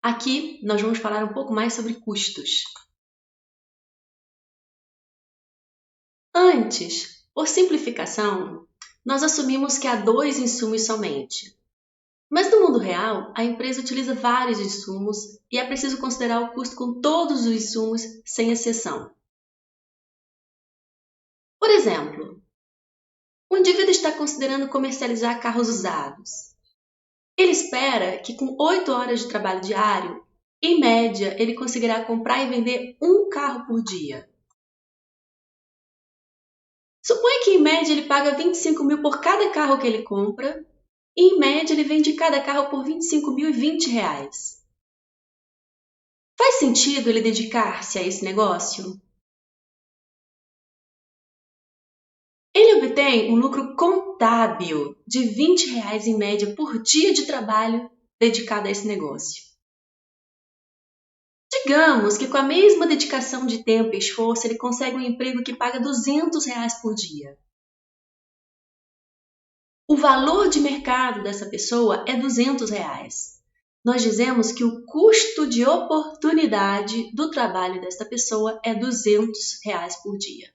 Aqui nós vamos falar um pouco mais sobre custos. Antes, por simplificação, nós assumimos que há 2 insumos somente. Mas no mundo real, a empresa utiliza vários insumos e é preciso considerar o custo com todos os insumos, sem exceção. Por exemplo, o indivíduo está considerando comercializar carros usados. Ele espera que com 8 horas de trabalho diário, em média, ele conseguirá comprar e vender um carro por dia. Suponha que em média ele paga 25 mil por cada carro que ele compra e em média ele vende cada carro por R$ 25.020. Faz sentido ele dedicar-se a esse negócio? Ele obtém um lucro contábil de R$ 20 em média por dia de trabalho dedicado a esse negócio. Digamos que com a mesma dedicação de tempo e esforço ele consegue um emprego que paga R$ 200 por dia. O valor de mercado dessa pessoa é R$ 200. Nós dizemos que o custo de oportunidade do trabalho desta pessoa é R$ 200 por dia.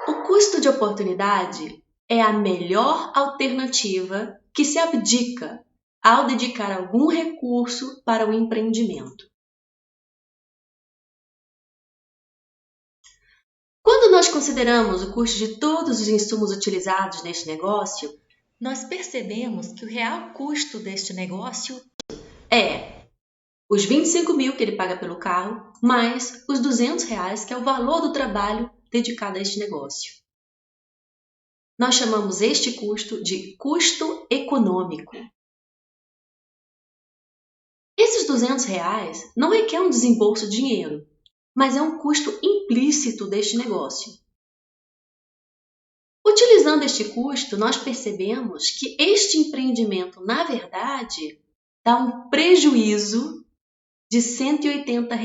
O custo de oportunidade é a melhor alternativa que se abdica ao dedicar algum recurso para o empreendimento. Quando nós consideramos o custo de todos os insumos utilizados neste negócio, nós percebemos que o real custo deste negócio é os 25 mil que ele paga pelo carro, mais os 200 que é o valor do trabalho dedicado a este negócio. Nós chamamos este custo de custo econômico. Esses 200 não requer um desembolso de dinheiro, mas é um custo implícito deste negócio. Utilizando este custo, nós percebemos que este empreendimento, na verdade, dá um prejuízo de R$ 180.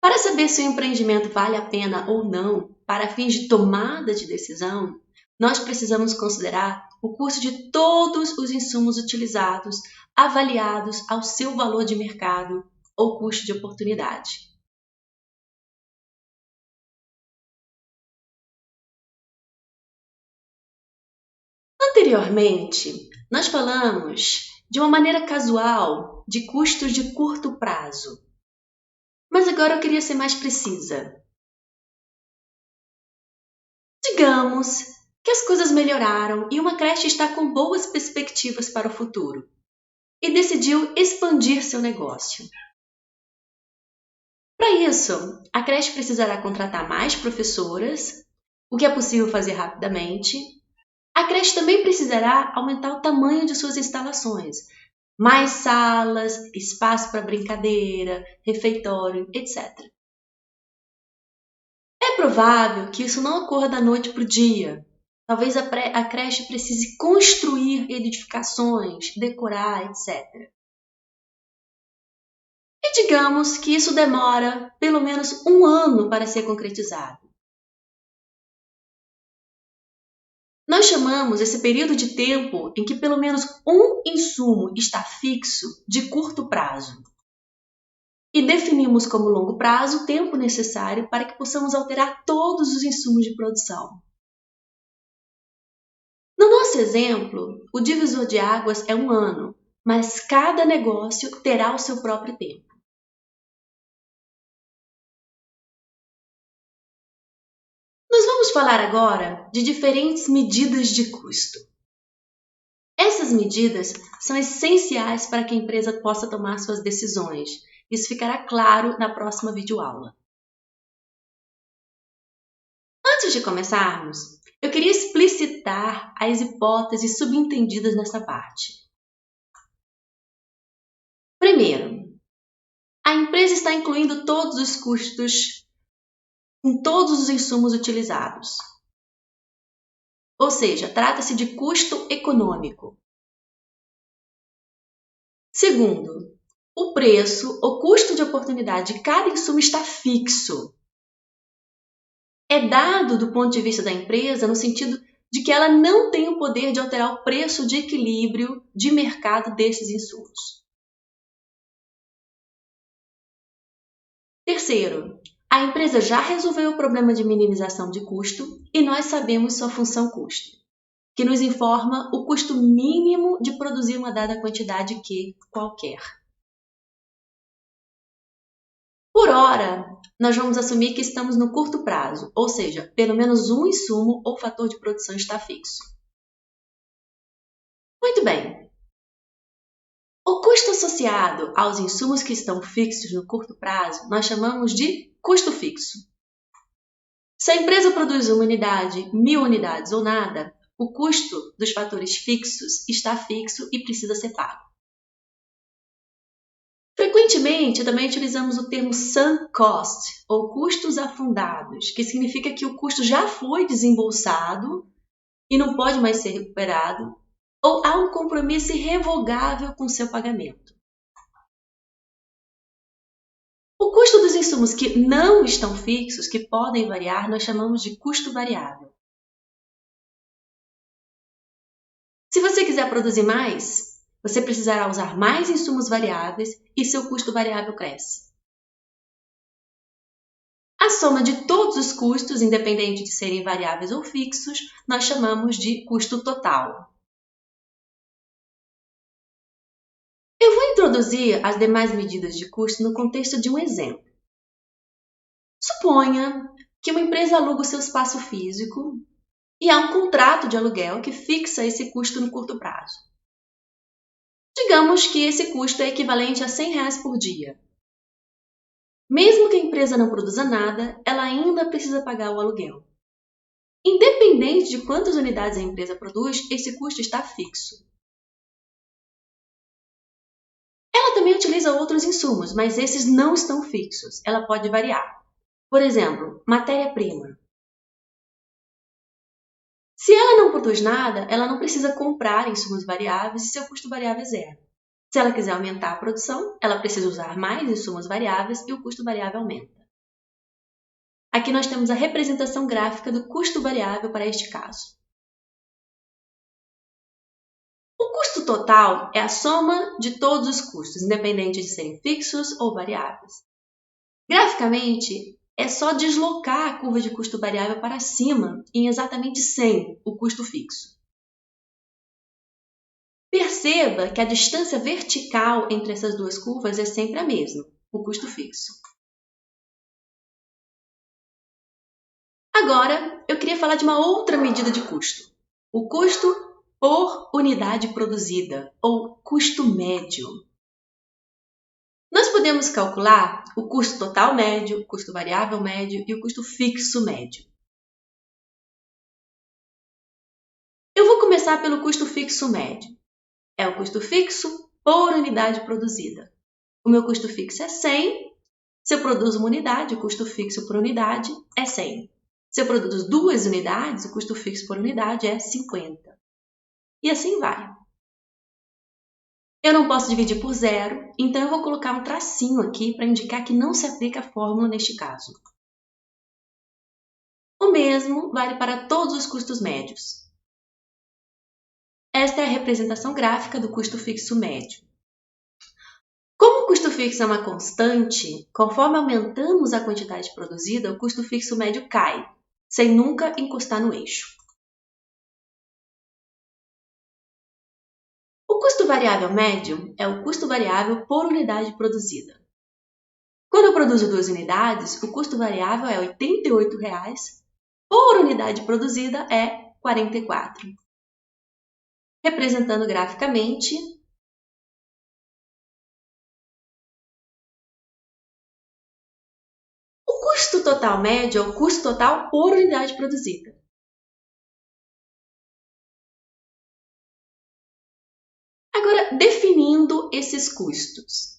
Para saber se o empreendimento vale a pena ou não, para fins de tomada de decisão, nós precisamos considerar o custo de todos os insumos utilizados, avaliados ao seu valor de mercado ou custo de oportunidade. Anteriormente, nós falamos de uma maneira casual de custos de curto prazo. Mas agora eu queria ser mais precisa. Digamos que as coisas melhoraram e uma creche está com boas perspectivas para o futuro e decidiu expandir seu negócio. Para isso, a creche precisará contratar mais professoras, o que é possível fazer rapidamente. A creche também precisará aumentar o tamanho de suas instalações, mais salas, espaço para brincadeira, refeitório, etc. É provável que isso não ocorra da noite para o dia. Talvez a creche precise construir edificações, decorar, etc. E digamos que isso demora pelo menos 1 ano para ser concretizado. Nós chamamos esse período de tempo em que pelo menos um insumo está fixo de curto prazo. E definimos como longo prazo o tempo necessário para que possamos alterar todos os insumos de produção. No nosso exemplo, o divisor de águas é 1 ano, mas cada negócio terá o seu próprio tempo. Nós vamos falar agora de diferentes medidas de custo. Essas medidas são essenciais para que a empresa possa tomar suas decisões. Isso ficará claro na próxima videoaula. Antes de começarmos, eu queria explicitar as hipóteses subentendidas nessa parte. Primeiro, a empresa está incluindo todos os custos em todos os insumos utilizados. Ou seja, trata-se de custo econômico. Segundo, o preço ou custo de oportunidade de cada insumo está fixo. É dado do ponto de vista da empresa no sentido de que ela não tem o poder de alterar o preço de equilíbrio de mercado desses insumos. Terceiro, a empresa já resolveu o problema de minimização de custo e nós sabemos sua função custo, que nos informa o custo mínimo de produzir uma dada quantidade Q qualquer. Por hora, nós vamos assumir que estamos no curto prazo, ou seja, pelo menos um insumo ou fator de produção está fixo. Muito bem. O custo associado aos insumos que estão fixos no curto prazo, nós chamamos de custo fixo. Se a empresa produz uma unidade, 1000 unidades ou nada, o custo dos fatores fixos está fixo e precisa ser pago. Frequentemente, também utilizamos o termo sunk cost, ou custos afundados, que significa que o custo já foi desembolsado e não pode mais ser recuperado, ou há um compromisso irrevogável com seu pagamento. O custo dos insumos que não estão fixos, que podem variar, nós chamamos de custo variável. Se você quiser produzir mais, você precisará usar mais insumos variáveis e seu custo variável cresce. A soma de todos os custos, independente de serem variáveis ou fixos, nós chamamos de custo total. Eu vou introduzir as demais medidas de custo no contexto de um exemplo. Suponha que uma empresa aluga o seu espaço físico e há um contrato de aluguel que fixa esse custo no curto prazo. Digamos que esse custo é equivalente a R$100 por dia. Mesmo que a empresa não produza nada, ela ainda precisa pagar o aluguel. Independente de quantas unidades a empresa produz, esse custo está fixo. Ela também utiliza outros insumos, mas esses não estão fixos. Ela pode variar. Por exemplo, matéria-prima. Se ela não produz nada, ela não precisa comprar insumos variáveis e seu custo variável é zero. Se ela quiser aumentar a produção, ela precisa usar mais insumos variáveis e o custo variável aumenta. Aqui nós temos a representação gráfica do custo variável para este caso. O custo total é a soma de todos os custos, independente de serem fixos ou variáveis. Graficamente, é só deslocar a curva de custo variável para cima em exatamente 100, o custo fixo. Perceba que a distância vertical entre essas duas curvas é sempre a mesma, o custo fixo. Agora, eu queria falar de uma outra medida de custo, o custo por unidade produzida, ou custo médio. Nós podemos calcular o custo total médio, o custo variável médio e o custo fixo médio. Eu vou começar pelo custo fixo médio. É o custo fixo por unidade produzida. O meu custo fixo é 100. Se eu produzo uma unidade, o custo fixo por unidade é 100. Se eu produzo 2 unidades, o custo fixo por unidade é 50. E assim vai. Eu não posso dividir por zero, então eu vou colocar um tracinho aqui para indicar que não se aplica a fórmula neste caso. O mesmo vale para todos os custos médios. Esta é a representação gráfica do custo fixo médio. Como o custo fixo é uma constante, conforme aumentamos a quantidade produzida, o custo fixo médio cai, sem nunca encostar no eixo. O custo variável médio é o custo variável por unidade produzida. Quando eu produzo 2 unidades, o custo variável é R$ 88, por unidade produzida é 44. Representando graficamente, o custo total médio é o custo total por unidade produzida. Agora, definindo esses custos.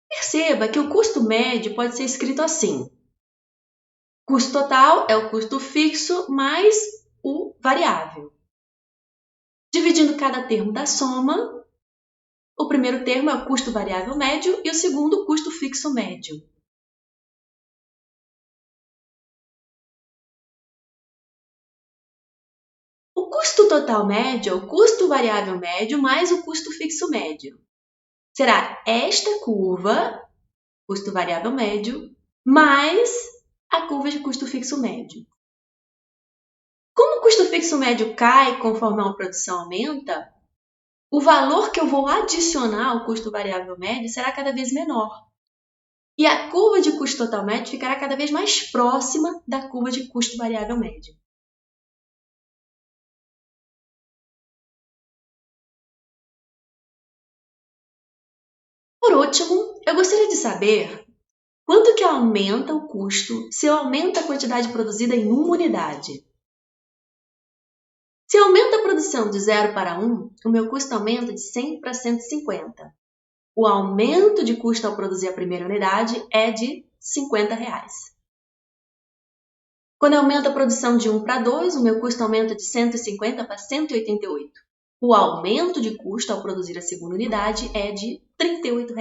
Perceba que o custo médio pode ser escrito assim. Custo total é o custo fixo mais o variável. Dividindo cada termo da soma, O primeiro termo é o custo variável médio e o segundo, o custo fixo médio. O custo total médio é o custo variável médio mais o custo fixo médio. Será esta curva, custo variável médio, mais a curva de custo fixo médio. Como o custo fixo médio cai conforme a produção aumenta, o valor que eu vou adicionar ao custo variável médio será cada vez menor. E a curva de custo total médio ficará cada vez mais próxima da curva de custo variável médio. Por último, eu gostaria de saber quanto que aumenta o custo se eu aumento a quantidade produzida em uma unidade. Se eu aumento a produção de 0 para 1, o meu custo aumenta de 100 para 150. O aumento de custo ao produzir a primeira unidade é de R$ 50. Quando eu aumento a produção de 1 para 2, o meu custo aumenta de 150 para 188. O aumento de custo ao produzir a segunda unidade é de R$ 38.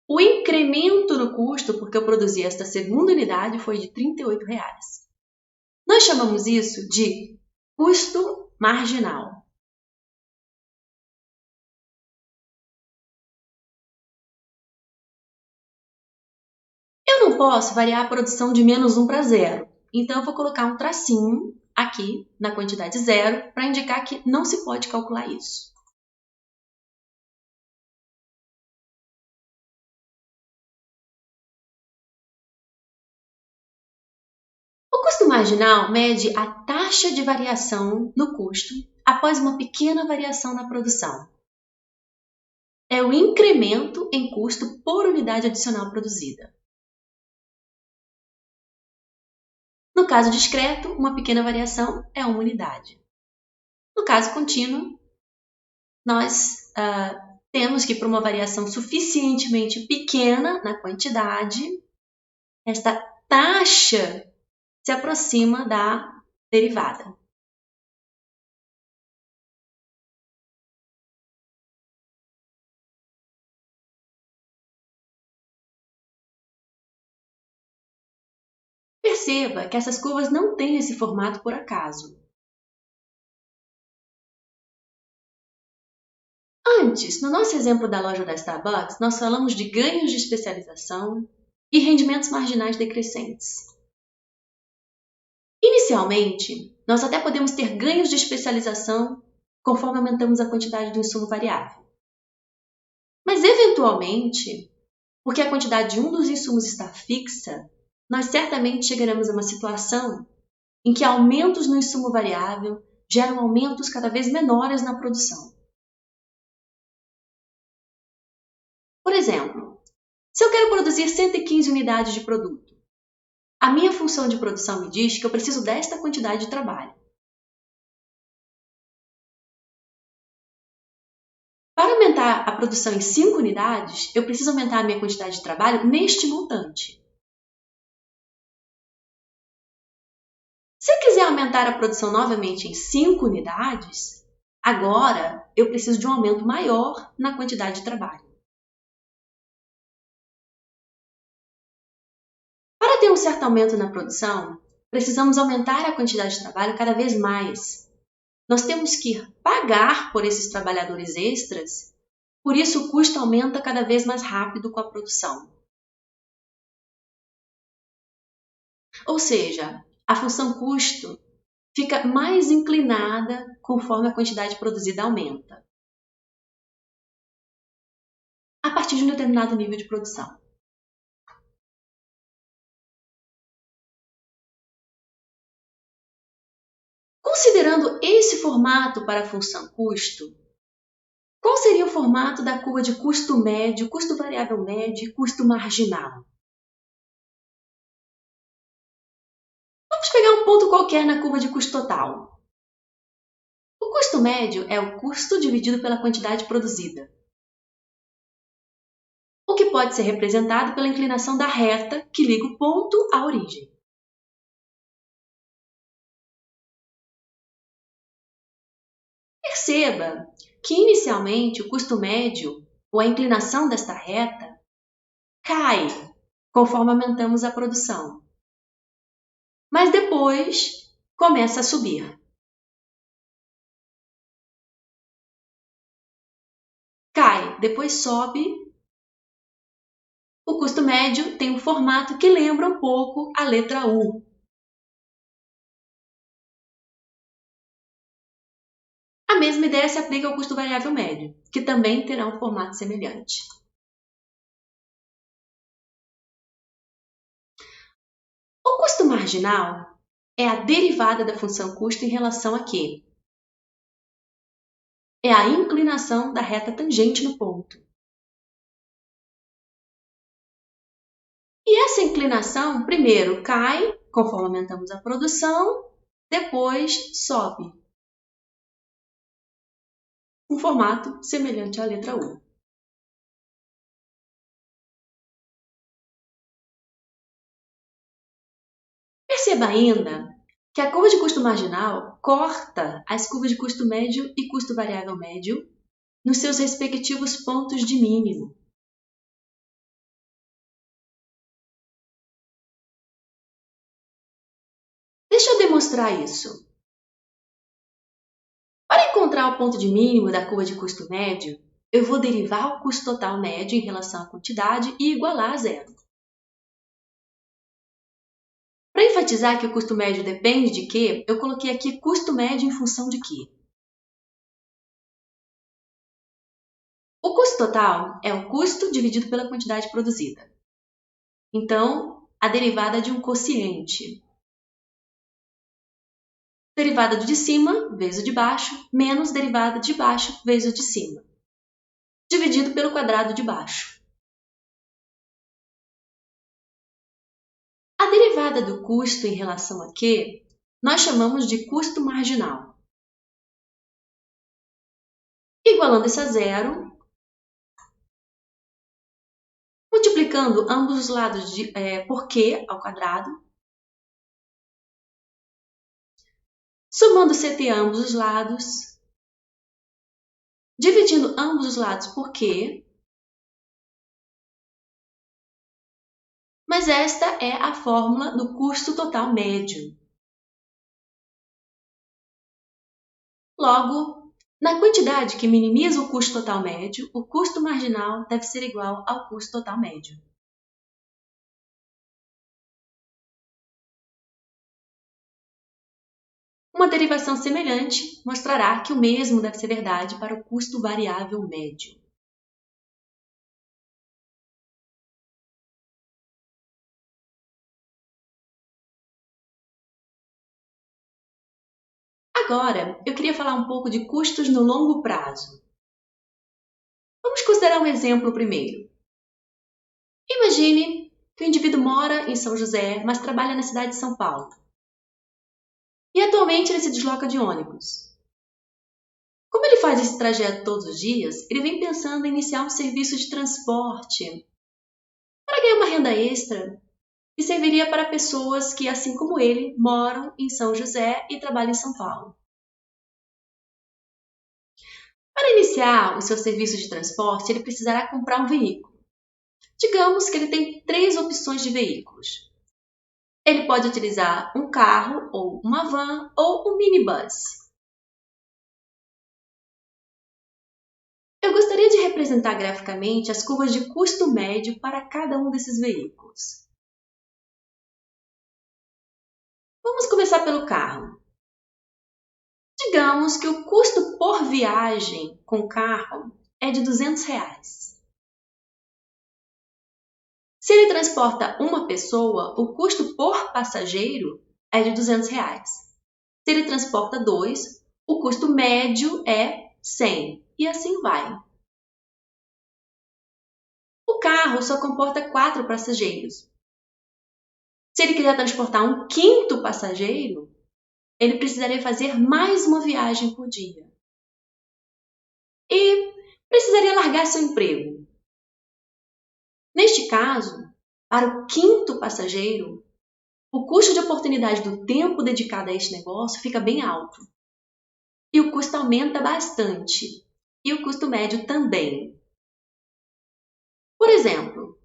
O incremento no custo porque eu produzi esta segunda unidade foi de R$ 38. Nós chamamos isso de custo marginal. Eu não posso variar a produção de menos 1 para 0. Então, eu vou colocar um tracinho aqui na quantidade 0 para indicar que não se pode calcular isso. O custo marginal mede a taxa de variação no custo após uma pequena variação na produção. É o incremento em custo por unidade adicional produzida. No caso discreto, uma pequena variação é uma unidade. No caso contínuo, nós temos que, para uma variação suficientemente pequena na quantidade, esta taxa se aproxima da derivada. Perceba que essas curvas não têm esse formato por acaso. Antes, no nosso exemplo da loja da Starbucks, nós falamos de ganhos de especialização e rendimentos marginais decrescentes. Inicialmente, nós até podemos ter ganhos de especialização conforme aumentamos a quantidade do insumo variável. Mas, eventualmente, porque a quantidade de um dos insumos está fixa, nós certamente chegaremos a uma situação em que aumentos no insumo variável geram aumentos cada vez menores na produção. Por exemplo, se eu quero produzir 115 unidades de produto, a minha função de produção me diz que eu preciso desta quantidade de trabalho. Para aumentar a produção em 5 unidades, eu preciso aumentar a minha quantidade de trabalho neste montante. Se eu quiser aumentar a produção novamente em 5 unidades, agora eu preciso de um aumento maior na quantidade de trabalho. Para ter um certo aumento na produção, precisamos aumentar a quantidade de trabalho cada vez mais. Nós temos que pagar por esses trabalhadores extras, por isso o custo aumenta cada vez mais rápido com a produção. Ou seja, a função custo fica mais inclinada conforme a quantidade produzida aumenta, a partir de um determinado nível de produção. Considerando esse formato para a função custo, qual seria o formato da curva de custo médio, custo variável médio e custo marginal? Vamos pegar um ponto qualquer na curva de custo total. O custo médio é o custo dividido pela quantidade produzida, o que pode ser representado pela inclinação da reta que liga o ponto à origem. Perceba que inicialmente o custo médio, ou a inclinação desta reta, cai conforme aumentamos a produção, mas depois começa a subir. Cai, depois sobe. O custo médio tem um formato que lembra um pouco a letra U. A mesma ideia se aplica ao custo variável médio, que também terá um formato semelhante. O custo marginal é a derivada da função custo em relação a quê? É a inclinação da reta tangente no ponto. E essa inclinação, primeiro, cai, conforme aumentamos a produção, depois sobe. Um formato semelhante à letra U. Perceba ainda que a curva de custo marginal corta as curvas de custo médio e custo variável médio nos seus respectivos pontos de mínimo. Deixa eu demonstrar isso. Para encontrar o ponto de mínimo da curva de custo médio, eu vou derivar o custo total médio em relação à quantidade e igualar a zero. Para enfatizar que o custo médio depende de quê, eu coloquei aqui custo médio em função de quê? O custo total é o custo dividido pela quantidade produzida. Então, a derivada de um quociente. Derivada do de cima vezes o de baixo, menos derivada de baixo vezes o de cima, dividido pelo quadrado de baixo. A derivada do custo em relação a quê, nós chamamos de custo marginal. Igualando isso a zero, multiplicando ambos os lados por Q ao quadrado, somando CT a ambos os lados, dividindo ambos os lados por Q, mas esta é a fórmula do custo total médio. Logo, na quantidade que minimiza o custo total médio, o custo marginal deve ser igual ao custo total médio. Uma derivação semelhante mostrará que o mesmo deve ser verdade para o custo variável médio. Agora, eu queria falar um pouco de custos no longo prazo. Vamos considerar um exemplo primeiro. Imagine que o indivíduo mora em São José, mas trabalha na cidade de São Paulo. E atualmente ele se desloca de ônibus. Como ele faz esse trajeto todos os dias, ele vem pensando em iniciar um serviço de transporte para ganhar uma renda extra que serviria para pessoas que, assim como ele, moram em São José e trabalham em São Paulo. Para iniciar o seu serviço de transporte, ele precisará comprar um veículo. Digamos que ele tem 3 opções de veículos. Ele pode utilizar um carro, ou uma van, ou um minibus. Eu gostaria de representar graficamente as curvas de custo médio para cada um desses veículos. Vamos começar pelo carro. Digamos que o custo por viagem com carro é de R$200. Se ele transporta uma pessoa, o custo por passageiro é de R$200. Se ele transporta 2, o custo médio é 100, e assim vai. O carro só comporta 4 passageiros. Se ele quiser transportar um 5º passageiro, ele precisaria fazer mais uma viagem por dia. E precisaria largar seu emprego. Neste caso, para o 5º passageiro, o custo de oportunidade do tempo dedicado a este negócio fica bem alto. E o custo aumenta bastante. e o custo médio também. Por exemplo,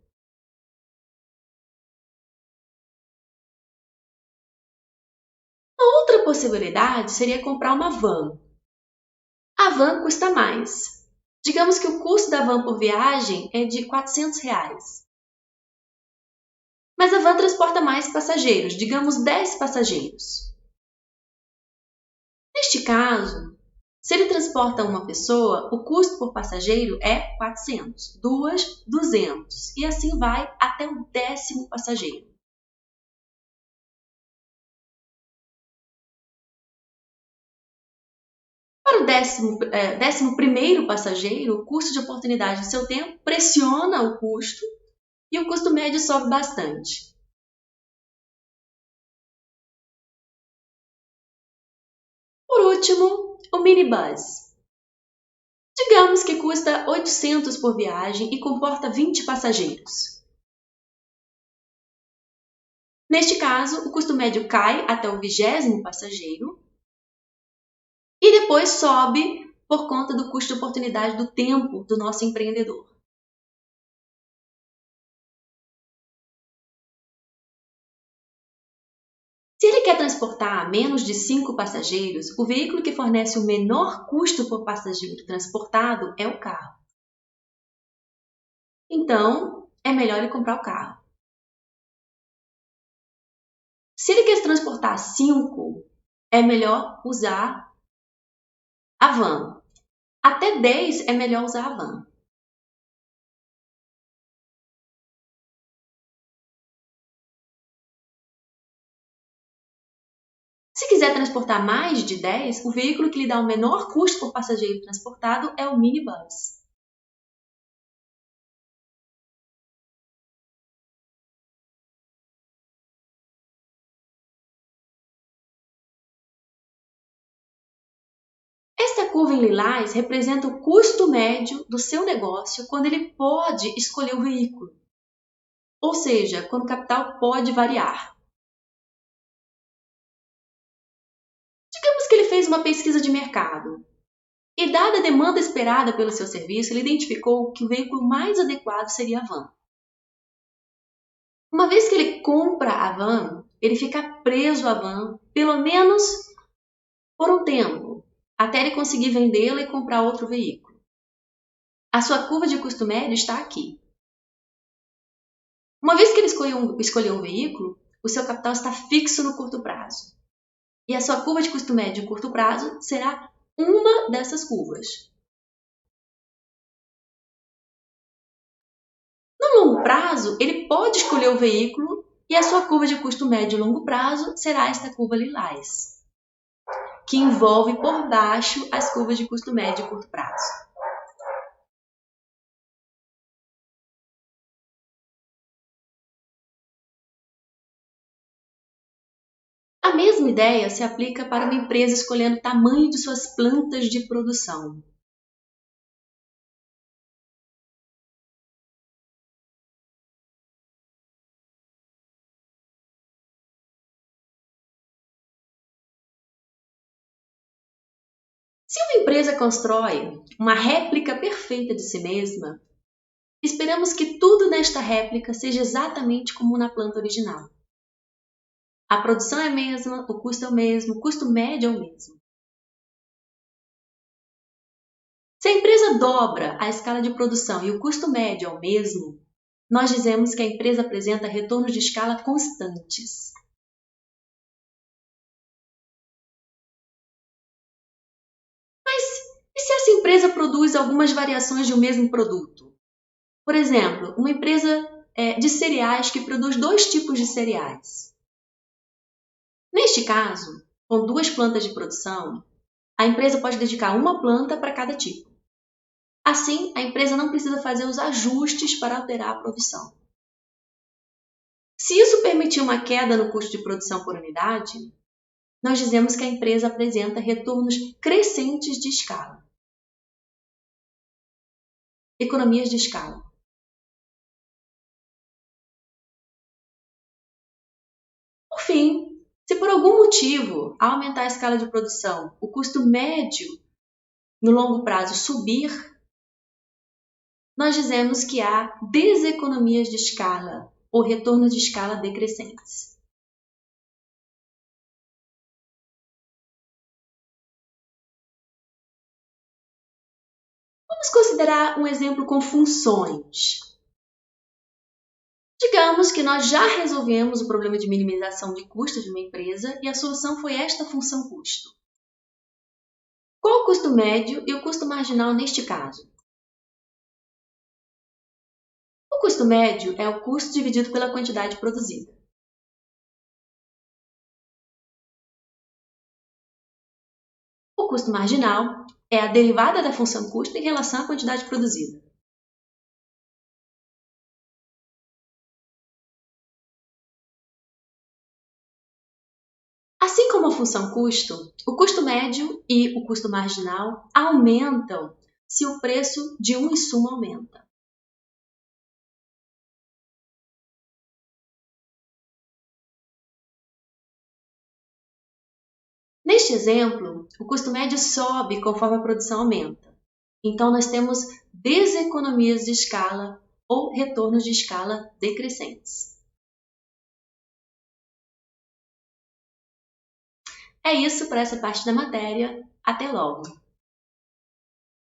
outra possibilidade seria comprar uma van. A van custa mais. Digamos que o custo da van por viagem é de R$ 400. Mas a van transporta mais passageiros, digamos 10 passageiros. Neste caso, se ele transporta uma pessoa, o custo por passageiro é 400, duas, 200, e assim vai até o 10º passageiro. Para o 11º passageiro, o custo de oportunidade do seu tempo pressiona o custo e o custo médio sobe bastante. Por último, o minibus. Digamos que custa 800 por viagem e comporta 20 passageiros. Neste caso, o custo médio cai até o 20º passageiro e depois sobe por conta do custo de oportunidade do tempo do nosso empreendedor. Se ele quer transportar menos de 5 passageiros, o veículo que fornece o menor custo por passageiro transportado é o carro. Então, é melhor ele comprar o carro. Se ele quer transportar 5, é melhor usar a van. Até 10 é melhor usar a van. Se quiser transportar mais de 10, o veículo que lhe dá o menor custo por passageiro transportado é o minibus. Esta curva em lilás representa o custo médio do seu negócio quando ele pode escolher o veículo, ou seja, quando o capital pode variar. Digamos que ele fez uma pesquisa de mercado e, dada a demanda esperada pelo seu serviço, ele identificou que o veículo mais adequado seria a van. Uma vez que ele compra a van, ele fica preso à van, pelo menos por um tempo, até ele conseguir vendê-la e comprar outro veículo. A sua curva de custo médio está aqui. Uma vez que ele escolheu um veículo, o seu capital está fixo no curto prazo. E a sua curva de custo médio em curto prazo será uma dessas curvas. No longo prazo, ele pode escolher o veículo e a sua curva de custo médio em longo prazo será esta curva lilás, que envolve por baixo as curvas de custo médio e curto prazo. A mesma ideia se aplica para uma empresa escolhendo o tamanho de suas plantas de produção. Se uma empresa constrói uma réplica perfeita de si mesma, esperamos que tudo nesta réplica seja exatamente como na planta original. A produção é a mesma, o custo é o mesmo, o custo médio é o mesmo. Se a empresa dobra a escala de produção e o custo médio é o mesmo, nós dizemos que a empresa apresenta retornos de escala constantes. Mas e se essa empresa produz algumas variações de um mesmo produto? Por exemplo, uma empresa de cereais que produz 2 tipos de cereais. Neste caso, com 2 plantas de produção, a empresa pode dedicar uma planta para cada tipo. Assim, a empresa não precisa fazer os ajustes para alterar a produção. Se isso permitir uma queda no custo de produção por unidade, nós dizemos que a empresa apresenta retornos crescentes de escala. Economias de escala. Por fim, se por algum motivo, ao aumentar a escala de produção, o custo médio no longo prazo subir, nós dizemos que há deseconomias de escala ou retornos de escala decrescentes. Vamos considerar um exemplo com funções. Digamos que nós já resolvemos o problema de minimização de custos de uma empresa e a solução foi esta função custo. Qual o custo médio e o custo marginal neste caso? O custo médio é o custo dividido pela quantidade produzida. O custo marginal é a derivada da função custo em relação à quantidade produzida. Assim como a função custo, o custo médio e o custo marginal aumentam se o preço de um insumo aumenta. Neste exemplo, o custo médio sobe conforme a produção aumenta. Então, nós temos deseconomias de escala ou retornos de escala decrescentes. É isso para essa parte da matéria. Até logo!